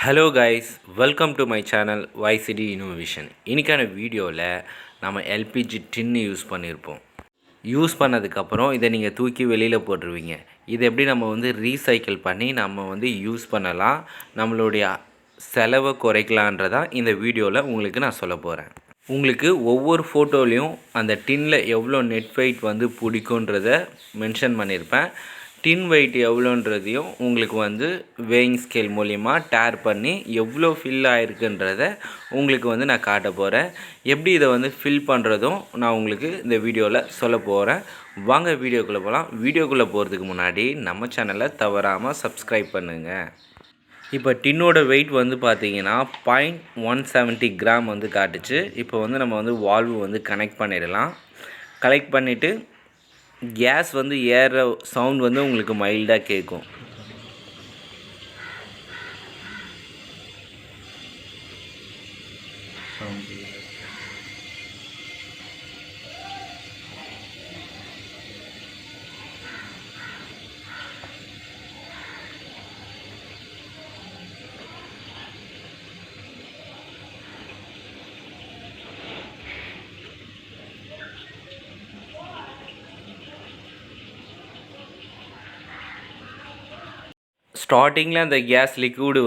Hello guys, welcome to my channel YCD innovation. இன்றைக்கான வீடியோவில் நம்ம எல்பிஜி டின்னு யூஸ் பண்ணியிருப்போம். யூஸ் பண்ணதுக்கப்புறம் இதை நீங்கள் தூக்கி வெளியில் போட்டுருவீங்க. இதை எப்படி நம்ம ரீசைக்கிள் பண்ணி நம்ம யூஸ் பண்ணலாம், நம்மளுடைய செலவை குறைக்கலான்றதான் இந்த வீடியோவில் உங்களுக்கு நான் சொல்ல போகிறேன். உங்களுக்கு ஒவ்வொரு ஃபோட்டோலையும் அந்த டின்னில் எவ்வளோ நெட் வெயிட் பிடிக்குன்றதை மென்ஷன் பண்ணியிருப்பேன். டின் வெயிட் எவ்வளோன்றதையும் உங்களுக்கு வேயிங் ஸ்கேல் மூலிமா டேர் பண்ணி எவ்வளோ ஃபில் ஆகிருக்குன்றதை உங்களுக்கு நான் காட்ட போகிறேன். எப்படி இதை ஃபில் பண்ணுறதும் நான் உங்களுக்கு இந்த வீடியோவில் சொல்ல போகிறேன். வாங்க வீடியோக்குள்ளே போகலாம். வீடியோக்குள்ளே போகிறதுக்கு முன்னாடி நம்ம சேனலை தவறாமல் சப்ஸ்கிரைப் பண்ணுங்கள். இப்போ டின்னோட வெயிட் பார்த்தீங்கன்னா 0.170 கிராம் காட்டுச்சு. இப்போ நம்ம வால்வு கனெக்ட் பண்ணிடலாம். கனெக்ட் பண்ணிவிட்டு கேஸ் ஏற சவுண்ட் உங்களுக்கு மைல்டாக கேட்கும். ஸ்டார்டிங்கில் அந்த கேஸ் லிக்விடு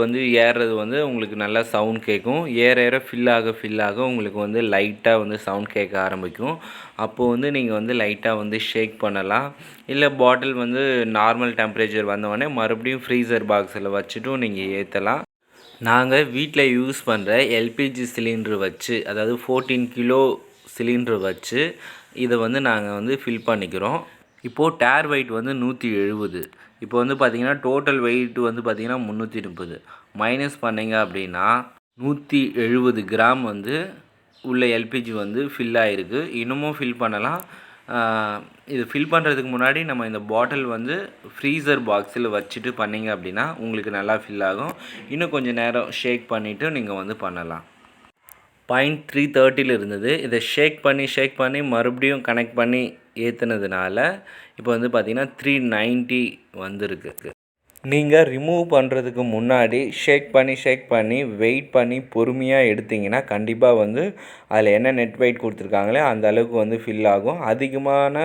ஏறுறது உங்களுக்கு நல்லா சவுண்ட் கேட்கும். ஏற ஃபில் ஆக உங்களுக்கு லைட்டாக சவுண்ட் கேட்க ஆரம்பிக்கும். அப்போது நீங்கள் லைட்டாக ஷேக் பண்ணலாம். இல்லை பாட்டில் நார்மல் டெம்பரேச்சர் வந்தோடனே மறுபடியும் ஃப்ரீசர் பாக்ஸில் வச்சுட்டும் நீங்கள் ஏற்றலாம். நாங்கள் வீட்டில் யூஸ் பண்ணுற எல்பிஜி சிலிண்ட்ரு வச்சு, அதாவது 14 கிலோ சிலிண்ட்ரு வச்சு இதை நாங்கள் ஃபில் பண்ணிக்கிறோம். இப்போது டேர் வெயிட் 170. இப்போ பார்த்தீங்கன்னா டோட்டல் வெயிட் பார்த்தீங்கன்னா 330. மைனஸ் பண்ணிங்க அப்படின்னா 170 கிராம் உள்ள எல்பிஜி ஃபில் ஆகிருக்கு. இன்னமும் ஃபில் பண்ணலாம். இது ஃபில் பண்ணுறதுக்கு முன்னாடி நம்ம இந்த பாட்டில் ஃப்ரீசர் பாக்ஸில் வச்சுட்டு பண்ணிங்க அப்படின்னா உங்களுக்கு நல்லா ஃபில் ஆகும். இன்னும் கொஞ்சம் நேரம் ஷேக் பண்ணிவிட்டு நீங்கள் பண்ணலாம். 0.330 இருந்தது. இதை ஷேக் பண்ணி மறுபடியும் கனெக்ட் பண்ணி ஏற்றுனதுனால இப்போ பார்த்திங்கன்னா 390 வந்திருக்கு. நீங்கள் ரிமூவ் பண்ணுறதுக்கு முன்னாடி ஷேக் பண்ணி வெயிட் பண்ணி பொறுமையாக எடுத்திங்கன்னா கண்டிப்பாக அதில் என்ன நெட் வெயிட் கொடுத்துருக்காங்களே அந்த அளவுக்கு ஃபில் ஆகும். அதிகமான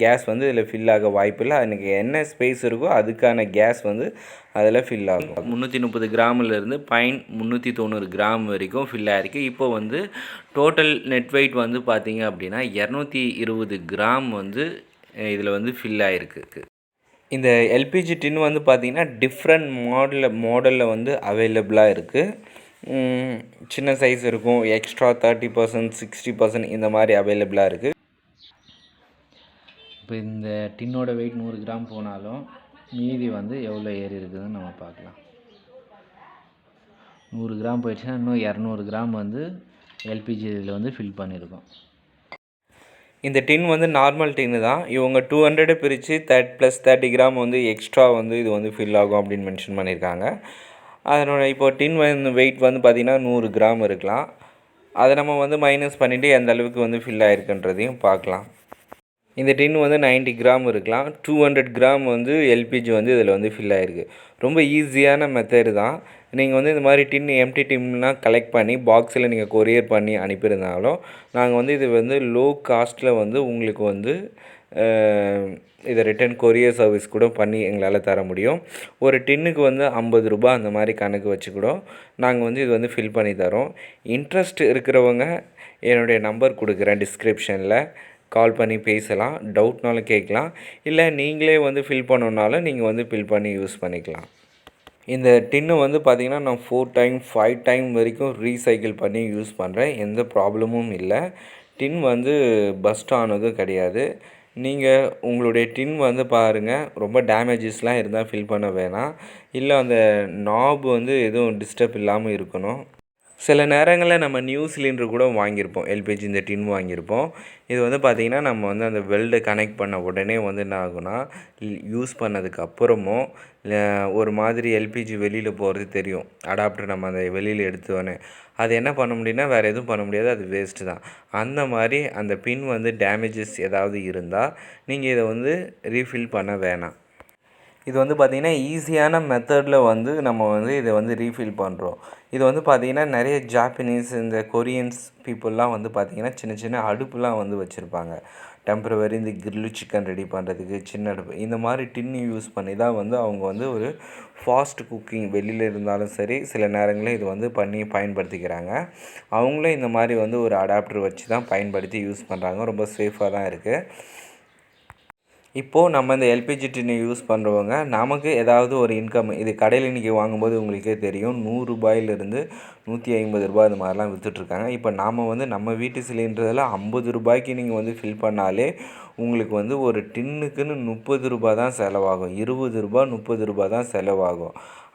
கேஸ் இதில் ஃபில் ஆக வாய்ப்பில்லை. அதுக்கு என்ன ஸ்பேஸ் இருக்கோ அதுக்கான கேஸ் அதில் ஃபில் ஆகும். 330 கிராமிலேருந்து 390 கிராம் வரைக்கும் ஃபில் ஆகிருக்கு. இப்போ டோட்டல் நெட் வெயிட் பார்த்திங்க அப்படின்னா 220 கிராம் இதில் ஃபில் ஆகிருக்கு. இந்த எல்பிஜி டின் பார்த்திங்கன்னா டிஃப்ரெண்ட் மாடலில் அவைலபிளாக இருக்குது. சின்ன சைஸ் இருக்கும், எக்ஸ்ட்ரா 30%, 60% இந்த மாதிரி அவைலபிளாக இருக்குது. இப்போ இந்த டின்னோட வெயிட் 100 கிராம் போனாலும் மீதி எவ்வளோ ஏறி இருக்குதுன்னு நம்ம பார்க்கலாம். 100 கிராம் போயிடுச்சுன்னா இன்னும் 200 கிராம் எல்பிஜி இதில் ஃபில் பண்ணியிருக்கோம். இந்த டின் நார்மல் டின்னு தான். இவங்க 200 பிரித்து +30 கிராம் எக்ஸ்ட்ரா இது ஃபில் ஆகும் அப்படின்னு மென்ஷன் பண்ணியிருக்காங்க. அதனோட இப்போ டின் வெயிட் பார்த்திங்கன்னா 100 கிராம் இருக்கலாம். அதை நம்ம மைனஸ் பண்ணிவிட்டு எந்த அளவுக்கு ஃபில் ஆகிருக்குன்றதையும் பார்க்கலாம். இந்த டின் 90 கிராம் இருக்கலாம். 200 கிராம் எல்பிஜி இதில் ஃபில் ஆகிருக்கு. ரொம்ப ஈஸியான மெத்தடு தான். நீங்கள் இந்த மாதிரி டின் எம்டி டின்லாம் கலெக்ட் பண்ணி பாக்ஸில் நீங்கள் கொரியர் பண்ணி அனுப்பியிருந்தாலும் நாங்கள் இது லோ காஸ்ட்டில் உங்களுக்கு இதை ரிட்டன் கொரியர் சர்வீஸ் கூட பண்ணி எங்களால் தர முடியும். ஒரு டின்னுக்கு 50 ரூபா அந்த மாதிரி கணக்கு வச்சு கூட நாங்கள் இது ஃபில் பண்ணி தரோம். இன்ட்ரெஸ்ட் இருக்கிறவங்க என்னுடைய நம்பர் கொடுக்குறேன் டிஸ்கிரிப்ஷனில், கால் பண்ணி பேசலாம். டவுட்னாலும் கேட்கலாம். இல்லை நீங்களே ஃபில் பண்ணணுன்னாலும் நீங்கள் ஃபில் பண்ணி யூஸ் பண்ணிக்கலாம். இந்த டின்னு பார்த்திங்கன்னா நான் 4 டைம் 5 டைம் வரைக்கும் ரீசைக்கிள் பண்ணி யூஸ் பண்ணுறேன். எந்த ப்ராப்ளமும் இல்லை. டின் பஸ்ட் ஆனதும் கிடையாது. நீங்கள் உங்களுடைய டின் பாருங்கள், ரொம்ப டேமேஜஸ்லாம் இருந்தால் ஃபில் பண்ண வேணாம். இல்லை அந்த நாப் எதுவும் டிஸ்டர்ப் இல்லாமல் இருக்கணும். சில நேரங்களில் நம்ம நியூ சிலிண்டர் கூட வாங்கியிருப்போம். எல்பிஜி இந்த டின் வாங்கியிருப்போம். இது பார்த்திங்கன்னா நம்ம அந்த வெல்டை கனெக்ட் பண்ண உடனே என்ன ஆகுனா, யூஸ் பண்ணதுக்கு அப்புறமும் ஒரு மாதிரி எல்பிஜி வெளியில் போகிறது தெரியும். அடாப்டர் நம்ம அந்த வெளியில் எடுத்தோடனே அது என்ன பண்ண முடியும்னா வேறு எதுவும் பண்ண முடியாது, அது வேஸ்ட்டு தான். அந்த மாதிரி அந்த பின் டேமேஜஸ் ஏதாவது இருந்தால் நீங்கள் இதை ரீஃபில் பண்ண வேணாம். இது வந்து பார்த்திங்கன்னா ஈஸியான மெத்தடில் வந்து நம்ம வந்து இதை வந்து ரீஃபில் பண்ணுறோம். இது வந்து பார்த்திங்கன்னா நிறைய ஜாப்பனீஸ் இந்த கொரியன்ஸ் பீப்புளெலாம் வந்து பார்த்திங்கன்னா சின்ன சின்ன அடுப்புலாம் வந்து வச்சுருப்பாங்க. டெம்பரவரி இந்த கிரில்லு சிக்கன் ரெடி பண்ணுறதுக்கு சின்ன அடுப்பு இந்த மாதிரி டின்னு யூஸ் பண்ணி தான் வந்து அவங்க வந்து ஒரு ஃபாஸ்ட் குக்கிங் வெளியில் இருந்தாலும் சரி சில நேரங்களில் இது வந்து பண்ணி பயன்படுத்திக்கிறாங்க. அவங்களும் இந்த மாதிரி வந்து ஒரு அடாப்டர் வச்சு தான் பயன்படுத்தி யூஸ் பண்ணுறாங்க. ரொம்ப சேஃபாக தான் இருக்குது. இப்போது நம்ம இந்த எல்பிஜி டின்னை யூஸ் பண்ணுறவங்க நமக்கு ஏதாவது ஒரு இன்கம் இது கடையில் இன்றைக்கி வாங்கும்போது உங்களுக்கே தெரியும் ரூ. 100 ரூ. 150 இது மாதிரிலாம் விற்றுட்ருக்காங்க. இப்போ நாம் வந்து நம்ம வீட்டு சிலிண்டரில் ரூ. 50 நீங்கள் வந்து ஃபில் பண்ணாலே உங்களுக்கு வந்து ஒரு டின்னுக்குன்னு ரூ. 30 தான் செலவாகும். ரூ. 20 ரூ. 30 தான் செலவாகும்.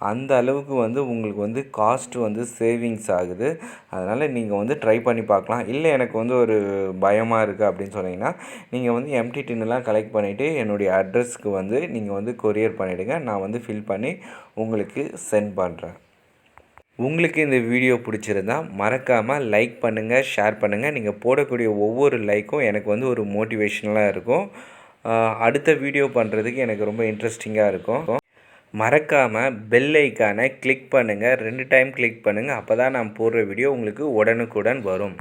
அந்த அளவுக்கு வந்து உங்களுக்கு வந்து காஸ்ட் வந்து சேவிங்ஸ் ஆகுது. அதனால் நீங்கள் வந்து ட்ரை பண்ணி பார்க்கலாம். இல்லை எனக்கு வந்து ஒரு பயமாக இருக்குது அப்படின்னு சொன்னீங்கன்னா நீங்கள் வந்து எம்டி டின்னெலாம் கலெக்ட் பண்ணிவிட்டு என்னுடைய அட்ரஸ்க்கு வந்து நீங்கள் வந்து கொரியர் பண்ணிவிடுங்க. நான் வந்து ஃபில் பண்ணி உங்களுக்கு சென்ட் பண்ணுறேன். உங்களுக்கு இந்த வீடியோ பிடிச்சிருந்தா மறக்காமல் லைக் பண்ணுங்கள், ஷேர் பண்ணுங்கள். நீங்கள் போடக்கூடிய ஒவ்வொரு லைக்கும் எனக்கு வந்து ஒரு மோட்டிவேஷனலாக இருக்கும். அடுத்த வீடியோ பண்ணுறதுக்கு எனக்கு ரொம்ப இன்ட்ரெஸ்டிங்காக இருக்கும். மறக்காமல் பெல் ஐக்கானை கிளிக் பண்ணுங்கள். 2 டைம் கிளிக் பண்ணுங்கள். அப்போ தான் நான் போடுற வீடியோ உங்களுக்கு உடனுக்குடன் வரும்.